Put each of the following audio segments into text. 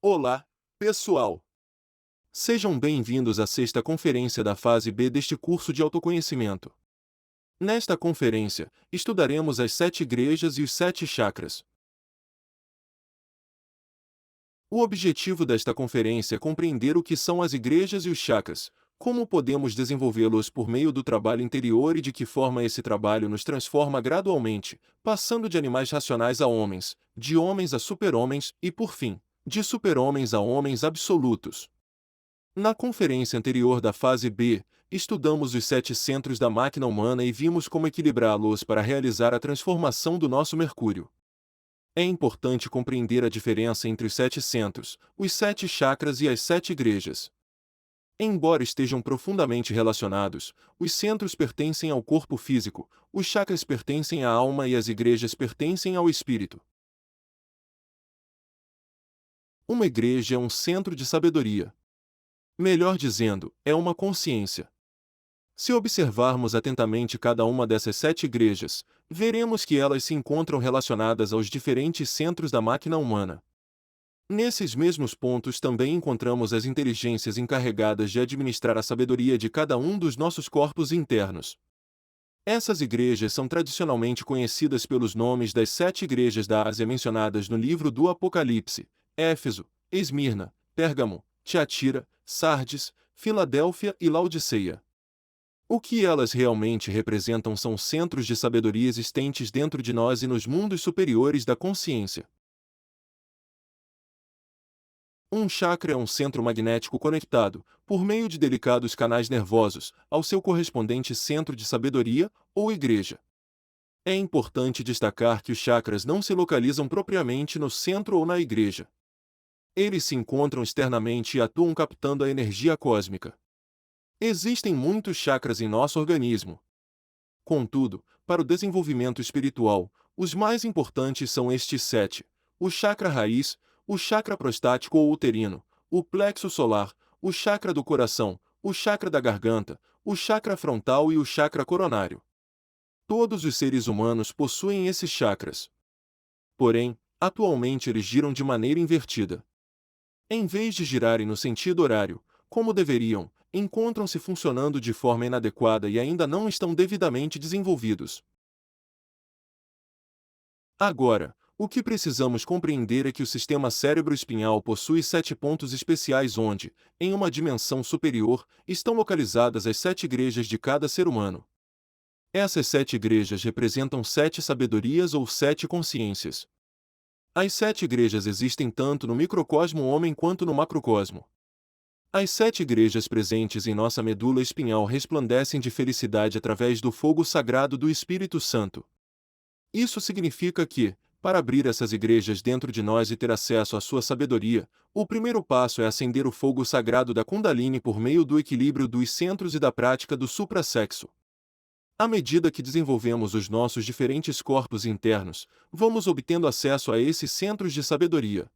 Olá, pessoal! Sejam bem-vindos à sexta conferência da fase B deste curso de autoconhecimento. Nesta conferência, estudaremos as 7 igrejas e os 7 chakras. O objetivo desta conferência é compreender o que são as igrejas e os chakras, como podemos desenvolvê-los por meio do trabalho interior e de que forma esse trabalho nos transforma gradualmente, passando de animais racionais a homens, de homens a super-homens e, por fim, de super-homens a homens absolutos. Na conferência anterior da fase B, estudamos os 7 centros da máquina humana e vimos como equilibrá-los para realizar a transformação do nosso Mercúrio. É importante compreender a diferença entre os 7 centros, os 7 chakras e as 7 igrejas. Embora estejam profundamente relacionados, os centros pertencem ao corpo físico, os chakras pertencem à alma e as igrejas pertencem ao espírito. Uma igreja é um centro de sabedoria. Melhor dizendo, é uma consciência. Se observarmos atentamente cada uma dessas 7 igrejas, veremos que elas se encontram relacionadas aos diferentes centros da máquina humana. Nesses mesmos pontos também encontramos as inteligências encarregadas de administrar a sabedoria de cada um dos nossos corpos internos. Essas igrejas são tradicionalmente conhecidas pelos nomes das 7 igrejas da Ásia mencionadas no livro do Apocalipse: Éfeso, Esmirna, Pérgamo, Tiatira, Sardes, Filadélfia e Laodiceia. O que elas realmente representam são centros de sabedoria existentes dentro de nós e nos mundos superiores da consciência. Um chakra é um centro magnético conectado, por meio de delicados canais nervosos, ao seu correspondente centro de sabedoria, ou igreja. É importante destacar que os chakras não se localizam propriamente no centro ou na igreja. Eles se encontram externamente e atuam captando a energia cósmica. Existem muitos chakras em nosso organismo. Contudo, para o desenvolvimento espiritual, os mais importantes são estes 7: o chakra raiz, o chakra prostático ou uterino, o plexo solar, o chakra do coração, o chakra da garganta, o chakra frontal e o chakra coronário. Todos os seres humanos possuem esses chakras. Porém, atualmente eles giram de maneira invertida. Em vez de girarem no sentido horário, como deveriam, encontram-se funcionando de forma inadequada e ainda não estão devidamente desenvolvidos. Agora, o que precisamos compreender é que o sistema cérebro-espinhal possui 7 pontos especiais onde, em uma dimensão superior, estão localizadas as 7 igrejas de cada ser humano. Essas 7 igrejas representam 7 sabedorias ou 7 consciências. As 7 igrejas existem tanto no microcosmo homem quanto no macrocosmo. As 7 igrejas presentes em nossa medula espinhal resplandecem de felicidade através do fogo sagrado do Espírito Santo. Isso significa que, para abrir essas igrejas dentro de nós e ter acesso à sua sabedoria, o primeiro passo é acender o fogo sagrado da Kundalini por meio do equilíbrio dos centros e da prática do suprassexo. À medida que desenvolvemos os nossos diferentes corpos internos, vamos obtendo acesso a esses centros de sabedoria.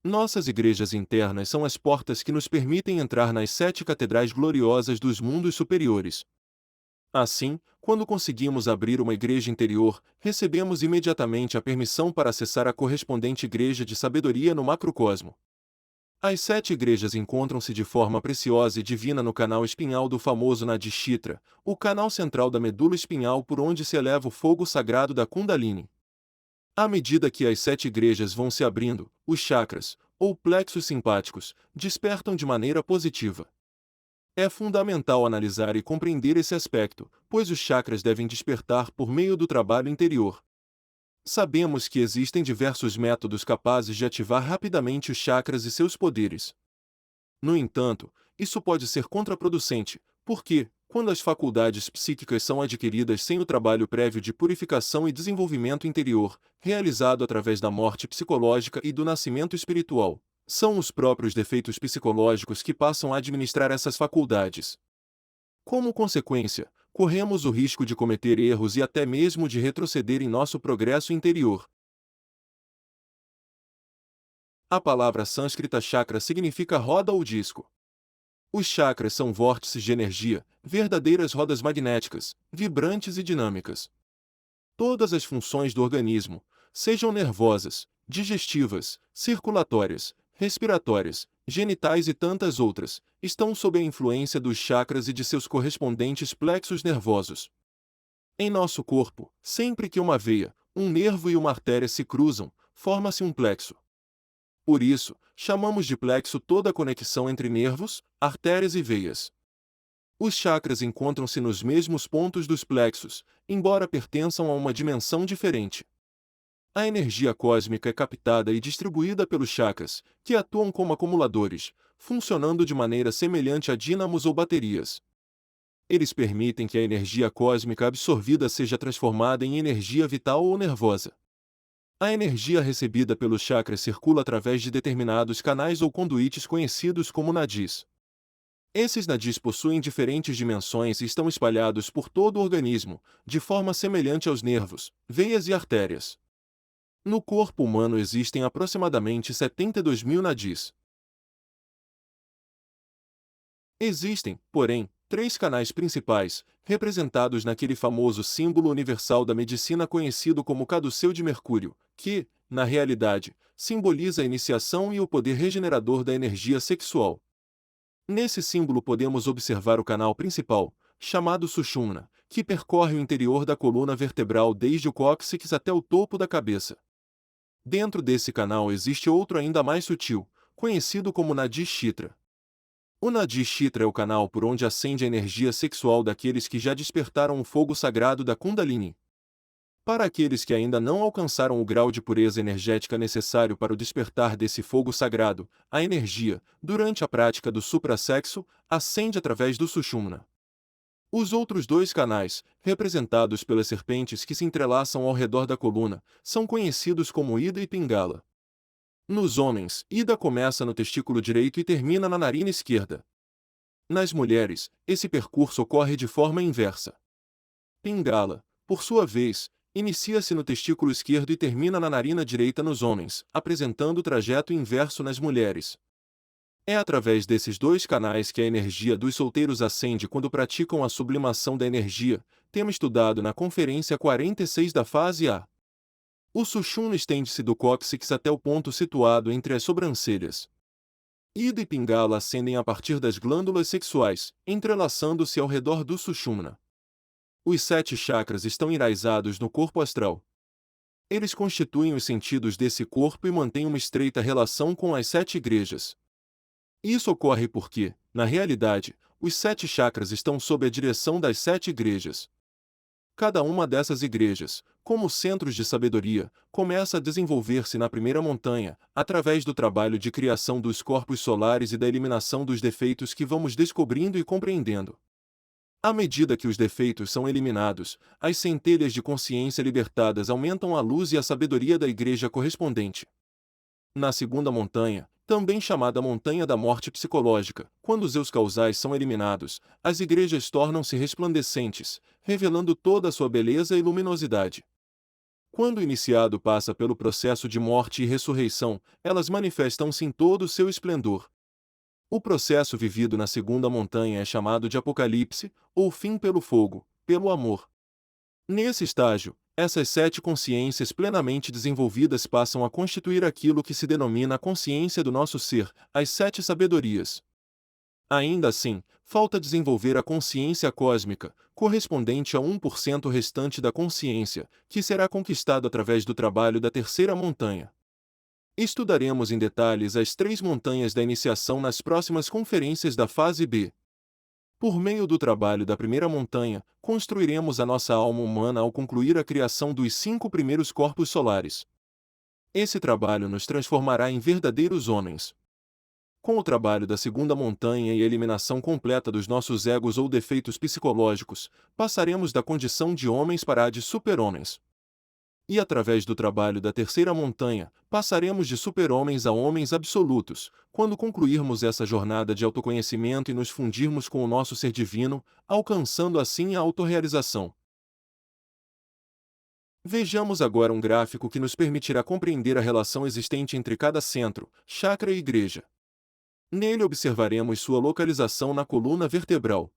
Nossas igrejas internas são as portas que nos permitem entrar nas 7 catedrais gloriosas dos mundos superiores. Assim, quando conseguimos abrir uma igreja interior, recebemos imediatamente a permissão para acessar a correspondente igreja de sabedoria no macrocosmo. As 7 igrejas encontram-se de forma preciosa e divina no canal espinhal do famoso Nadishitra, o canal central da medula espinhal por onde se eleva o fogo sagrado da Kundalini. À medida que as 7 igrejas vão se abrindo, os chakras, ou plexos simpáticos, despertam de maneira positiva. É fundamental analisar e compreender esse aspecto, pois os chakras devem despertar por meio do trabalho interior. Sabemos que existem diversos métodos capazes de ativar rapidamente os chakras e seus poderes. No entanto, isso pode ser contraproducente, porque, quando as faculdades psíquicas são adquiridas sem o trabalho prévio de purificação e desenvolvimento interior, realizado através da morte psicológica e do nascimento espiritual, são os próprios defeitos psicológicos que passam a administrar essas faculdades. Como consequência, corremos o risco de cometer erros e até mesmo de retroceder em nosso progresso interior. A palavra sânscrita chakra significa roda ou disco. Os chakras são vórtices de energia, verdadeiras rodas magnéticas, vibrantes e dinâmicas. Todas as funções do organismo, sejam nervosas, digestivas, circulatórias, respiratórias, genitais e tantas outras, estão sob a influência dos chakras e de seus correspondentes plexos nervosos. Em nosso corpo, sempre que uma veia, um nervo e uma artéria se cruzam, forma-se um plexo. Por isso, chamamos de plexo toda a conexão entre nervos, artérias e veias. Os chakras encontram-se nos mesmos pontos dos plexos, embora pertençam a uma dimensão diferente. A energia cósmica é captada e distribuída pelos chakras, que atuam como acumuladores, funcionando de maneira semelhante a dínamos ou baterias. Eles permitem que a energia cósmica absorvida seja transformada em energia vital ou nervosa. A energia recebida pelos chakras circula através de determinados canais ou conduítes conhecidos como nadis. Esses nadis possuem diferentes dimensões e estão espalhados por todo o organismo, de forma semelhante aos nervos, veias e artérias. No corpo humano existem aproximadamente 72 mil nadis. Existem, porém, três canais principais, representados naquele famoso símbolo universal da medicina conhecido como caduceu de Mercúrio, que, na realidade, simboliza a iniciação e o poder regenerador da energia sexual. Nesse símbolo podemos observar o canal principal, chamado Sushumna, que percorre o interior da coluna vertebral desde o cóccix até o topo da cabeça. Dentro desse canal existe outro ainda mais sutil, conhecido como Nadi Chitra. O Nadi Chitra é o canal por onde ascende a energia sexual daqueles que já despertaram o fogo sagrado da Kundalini. Para aqueles que ainda não alcançaram o grau de pureza energética necessário para o despertar desse fogo sagrado, a energia, durante a prática do suprassexo, ascende através do Sushumna. Os outros dois canais, representados pelas serpentes que se entrelaçam ao redor da coluna, são conhecidos como Ida e Pingala. Nos homens, Ida começa no testículo direito e termina na narina esquerda. Nas mulheres, esse percurso ocorre de forma inversa. Pingala, por sua vez, inicia-se no testículo esquerdo e termina na narina direita nos homens, apresentando o trajeto inverso nas mulheres. É através desses dois canais que a energia dos solteiros ascende quando praticam a sublimação da energia, tema estudado na Conferência 46 da fase A. O Sushumna estende-se do cóccix até o ponto situado entre as sobrancelhas. Ida e Pingala ascendem a partir das glândulas sexuais, entrelaçando-se ao redor do Sushumna. Os 7 chakras estão enraizados no corpo astral. Eles constituem os sentidos desse corpo e mantêm uma estreita relação com as 7 igrejas. Isso ocorre porque, na realidade, os 7 chakras estão sob a direção das 7 igrejas. Cada uma dessas igrejas, como centros de sabedoria, começa a desenvolver-se na primeira montanha, através do trabalho de criação dos corpos solares e da eliminação dos defeitos que vamos descobrindo e compreendendo. À medida que os defeitos são eliminados, as centelhas de consciência libertadas aumentam a luz e a sabedoria da igreja correspondente. Na segunda montanha, também chamada Montanha da Morte Psicológica, quando os eus causais são eliminados, as igrejas tornam-se resplandecentes, revelando toda a sua beleza e luminosidade. Quando o iniciado passa pelo processo de morte e ressurreição, elas manifestam-se em todo o seu esplendor. O processo vivido na segunda montanha é chamado de Apocalipse, ou fim pelo fogo, pelo amor. Nesse estágio, essas 7 consciências plenamente desenvolvidas passam a constituir aquilo que se denomina a consciência do nosso ser, as 7 sabedorias. Ainda assim, falta desenvolver a consciência cósmica, correspondente a 1% restante da consciência, que será conquistado através do trabalho da terceira montanha. Estudaremos em detalhes as 3 montanhas da iniciação nas próximas conferências da fase B. Por meio do trabalho da primeira montanha, construiremos a nossa alma humana ao concluir a criação dos 5 primeiros corpos solares. Esse trabalho nos transformará em verdadeiros homens. Com o trabalho da segunda montanha e a eliminação completa dos nossos egos ou defeitos psicológicos, passaremos da condição de homens para a de super-homens. E através do trabalho da terceira montanha, passaremos de super-homens a homens absolutos, quando concluirmos essa jornada de autoconhecimento e nos fundirmos com o nosso ser divino, alcançando assim a autorrealização. Vejamos agora um gráfico que nos permitirá compreender a relação existente entre cada centro, chakra e igreja. Nele observaremos sua localização na coluna vertebral.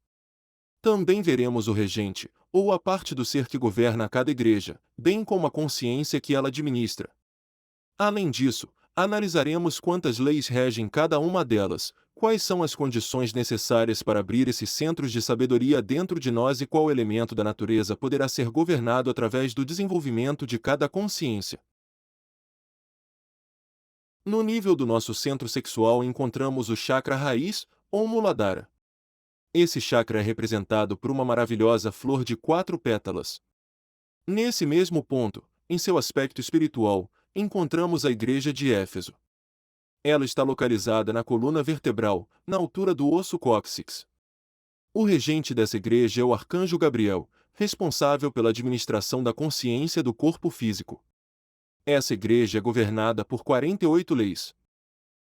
Também veremos o regente, ou a parte do ser que governa cada igreja, bem como a consciência que ela administra. Além disso, Analisaremos quantas leis regem cada uma delas, quais são as condições necessárias para abrir esses centros de sabedoria dentro de nós e qual elemento da natureza poderá ser governado através do desenvolvimento de cada consciência. No nível do nosso centro sexual encontramos o chakra raiz, ou Muladhara. Esse chakra é representado por uma maravilhosa flor de 4 pétalas. Nesse mesmo ponto, em seu aspecto espiritual, encontramos a igreja de Éfeso. Ela está localizada na coluna vertebral, na altura do osso cóccix. O regente dessa igreja é o arcanjo Gabriel, responsável pela administração da consciência do corpo físico. Essa igreja é governada por 48 leis.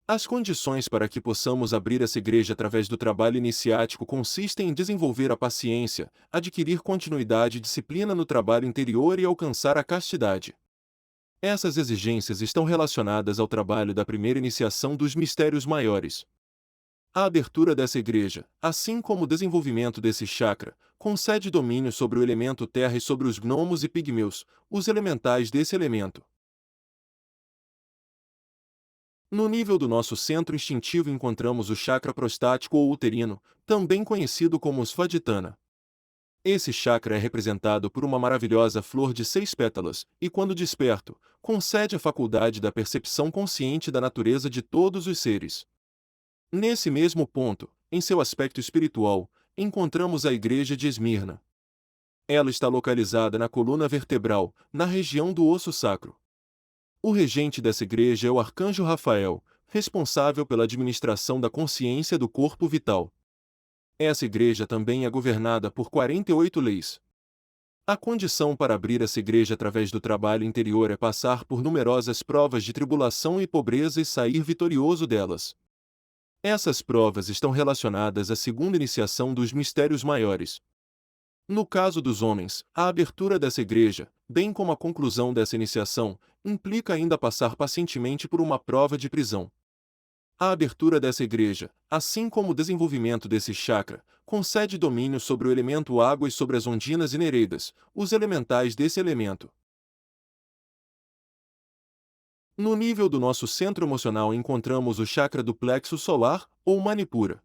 As condições para que possamos abrir essa igreja através do trabalho iniciático consistem em desenvolver a paciência, adquirir continuidade e disciplina no trabalho interior e alcançar a castidade. Essas exigências estão relacionadas ao trabalho da primeira iniciação dos mistérios maiores. A abertura dessa igreja, assim como o desenvolvimento desse chakra, concede domínio sobre o elemento terra e sobre os gnomos e pigmeus, os elementais desse elemento. No nível do nosso centro instintivo encontramos o chakra prostático ou uterino, também conhecido como Svadhisthana. Esse chakra é representado por uma maravilhosa flor de 6 pétalas, e quando desperto, concede a faculdade da percepção consciente da natureza de todos os seres. Nesse mesmo ponto, em seu aspecto espiritual, encontramos a igreja de Esmirna. Ela está localizada na coluna vertebral, na região do osso sacro. O regente dessa igreja é o arcanjo Rafael, responsável pela administração da consciência do corpo vital. Essa igreja também é governada por 48 leis. A condição para abrir essa igreja através do trabalho interior é passar por numerosas provas de tribulação e pobreza e sair vitorioso delas. Essas provas estão relacionadas à segunda iniciação dos mistérios maiores. No caso dos homens, a abertura dessa igreja, bem como a conclusão dessa iniciação, implica ainda passar pacientemente por uma prova de prisão. A abertura dessa igreja, assim como o desenvolvimento desse chakra, concede domínio sobre o elemento água e sobre as ondinas e nereidas, os elementais desse elemento. No nível do nosso centro emocional encontramos o chakra do plexo solar, ou Manipura.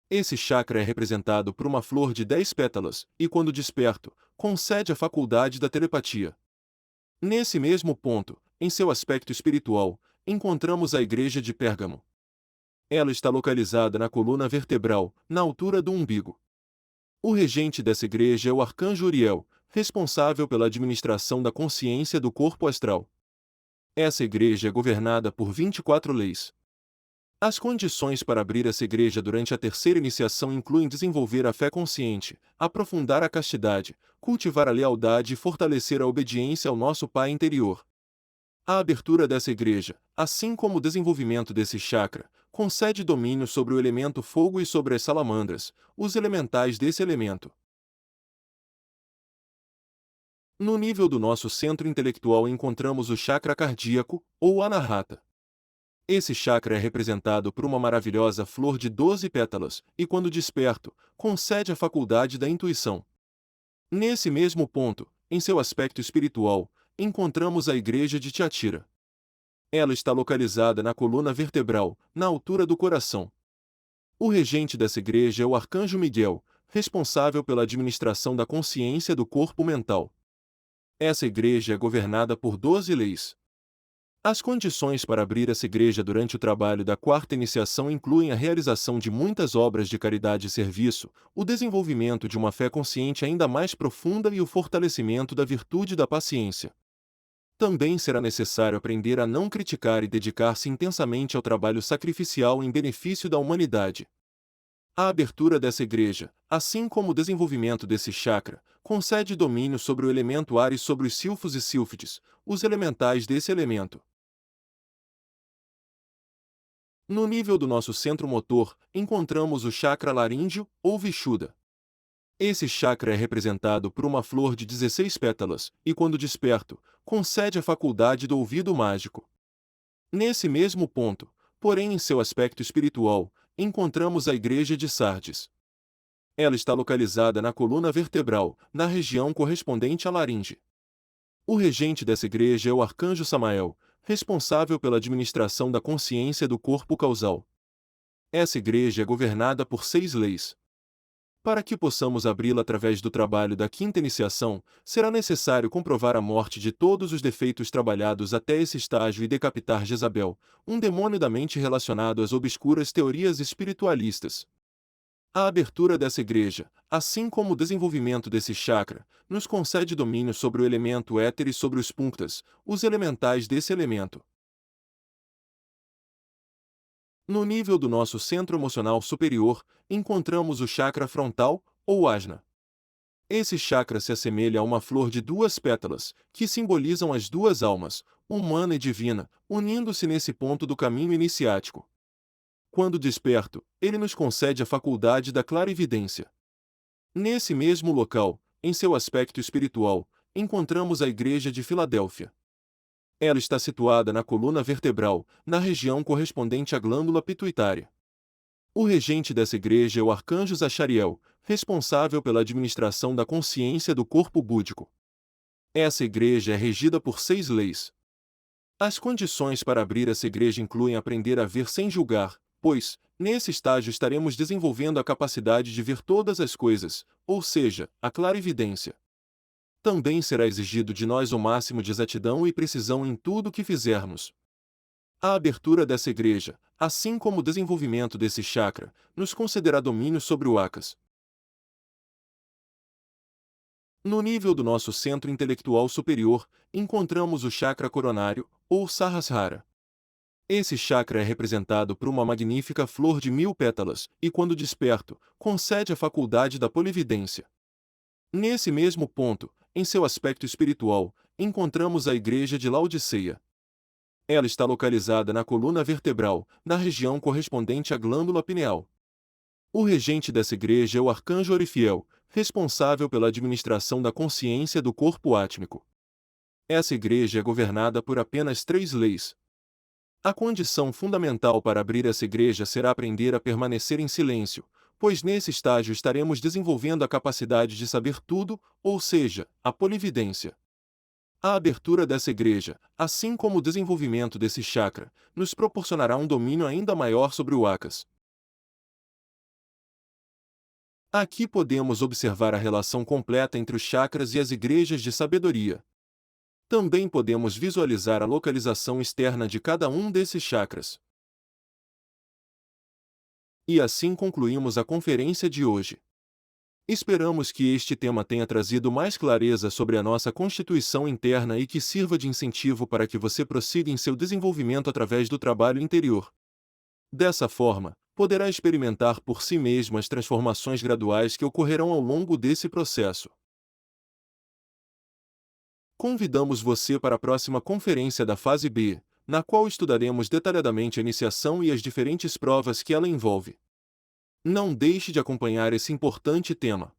Esse chakra é representado por uma flor de 10 pétalas, e quando desperto, concede a faculdade da telepatia. Nesse mesmo ponto, em seu aspecto espiritual, encontramos a igreja de Pérgamo. Ela está localizada na coluna vertebral, na altura do umbigo. O regente dessa igreja é o arcanjo Uriel, responsável pela administração da consciência do corpo astral. Essa igreja é governada por 24 leis. As condições para abrir essa igreja durante a terceira iniciação incluem desenvolver a fé consciente, aprofundar a castidade, cultivar a lealdade e fortalecer a obediência ao nosso Pai interior. A abertura dessa igreja, assim como o desenvolvimento desse chakra, concede domínio sobre o elemento fogo e sobre as salamandras, os elementais desse elemento. No nível do nosso centro intelectual encontramos o chakra cardíaco, ou Anahata. Esse chakra é representado por uma maravilhosa flor de 12 pétalas, e quando desperto, concede a faculdade da intuição. Nesse mesmo ponto, em seu aspecto espiritual, encontramos a igreja de Thyatira. Ela está localizada na coluna vertebral, na altura do coração. O regente dessa igreja é o arcanjo Miguel, responsável pela administração da consciência do corpo mental. Essa igreja é governada por 12 leis. As condições para abrir essa igreja durante o trabalho da quarta iniciação incluem a realização de muitas obras de caridade e serviço, o desenvolvimento de uma fé consciente ainda mais profunda e o fortalecimento da virtude da paciência. Também será necessário aprender a não criticar e dedicar-se intensamente ao trabalho sacrificial em benefício da humanidade. A abertura dessa igreja, assim como o desenvolvimento desse chakra, concede domínio sobre o elemento ar e sobre os silfos e sílfides, os elementais desse elemento. No nível do nosso centro motor, encontramos o chakra laríngeo, ou Vishuddha. Esse chakra é representado por uma flor de 16 pétalas, e quando desperto, concede a faculdade do ouvido mágico. Nesse mesmo ponto, porém em seu aspecto espiritual, encontramos a igreja de Sardes. Ela está localizada na coluna vertebral, na região correspondente à laringe. O regente dessa igreja é o arcanjo Samael, responsável pela administração da consciência do corpo causal. Essa igreja é governada por 6 leis. Para que possamos abri-la através do trabalho da quinta iniciação, será necessário comprovar a morte de todos os defeitos trabalhados até esse estágio e decapitar Jezabel, um demônio da mente relacionado às obscuras teorias espiritualistas. A abertura dessa igreja, assim como o desenvolvimento desse chakra, nos concede domínio sobre o elemento éter e sobre os punktas, os elementais desse elemento. No nível do nosso centro emocional superior, encontramos o chakra frontal, ou ajna. Esse chakra se assemelha a uma flor de 2 pétalas, que simbolizam as 2 almas, humana e divina, unindo-se nesse ponto do caminho iniciático. Quando desperto, ele nos concede a faculdade da clarividência. Nesse mesmo local, em seu aspecto espiritual, encontramos a Igreja de Filadélfia. Ela está situada na coluna vertebral, na região correspondente à glândula pituitária. O regente dessa igreja é o arcanjo Zachariel, responsável pela administração da consciência do corpo búdico. Essa igreja é regida por 6 leis. As condições para abrir essa igreja incluem aprender a ver sem julgar, pois, nesse estágio estaremos desenvolvendo a capacidade de ver todas as coisas, ou seja, a clarividência. Também será exigido de nós o máximo de exatidão e precisão em tudo o que fizermos. A abertura dessa igreja, assim como o desenvolvimento desse chakra, nos concederá domínio sobre o Akas. No nível do nosso centro intelectual superior, encontramos o chakra coronário, ou Sahasrara. Esse chakra é representado por uma magnífica flor de 1000 pétalas, e quando desperto, concede a faculdade da polividência. Nesse mesmo ponto, em seu aspecto espiritual, encontramos a Igreja de Laodiceia. Ela está localizada na coluna vertebral, na região correspondente à glândula pineal. O regente dessa igreja é o arcanjo Orifiel, responsável pela administração da consciência do corpo átmico. Essa igreja é governada por apenas 3 leis. A condição fundamental para abrir essa igreja será aprender a permanecer em silêncio, pois nesse estágio estaremos desenvolvendo a capacidade de saber tudo, ou seja, a polividência. A abertura dessa igreja, assim como o desenvolvimento desse chakra, nos proporcionará um domínio ainda maior sobre o Akas. Aqui podemos observar a relação completa entre os chakras e as igrejas de sabedoria. Também podemos visualizar a localização externa de cada um desses chakras. E assim concluímos a conferência de hoje. Esperamos que este tema tenha trazido mais clareza sobre a nossa constituição interna e que sirva de incentivo para que você prossiga em seu desenvolvimento através do trabalho interior. Dessa forma, poderá experimentar por si mesmo as transformações graduais que ocorrerão ao longo desse processo. Convidamos você para a próxima conferência da fase B, na qual estudaremos detalhadamente a iniciação e as diferentes provas que ela envolve. Não deixe de acompanhar esse importante tema.